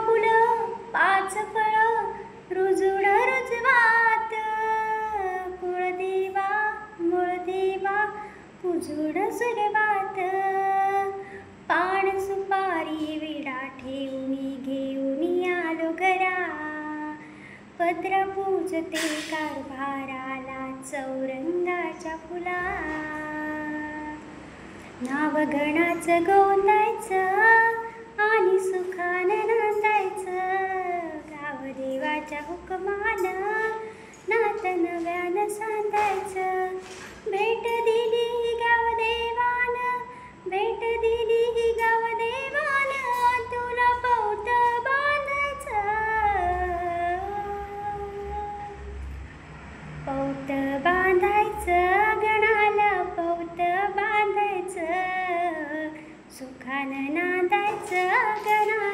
फुलं पाच फळं रुजुड रुजवात, कुळदेवा मूळदेवा उजुड सुरवात. पान सुपारी विडा ठेवूनी घेऊनी आलो घरा, पत्र पूजते कारभाराला चौरंगाच्या फुला. नाव गणाचं गोंदायचं आणि सुखानं नांदायचं, गावदेवाच्या हुकमानं नात नव्यानं सांधायचं. भेट दिली ही गावदेवानं, भेट दिली ही गावदेवानं, तुला पौत बांधायचं, पौत बांधायचं गणाला, पौत बांधायचं, सुखानं नांदायचं गणा.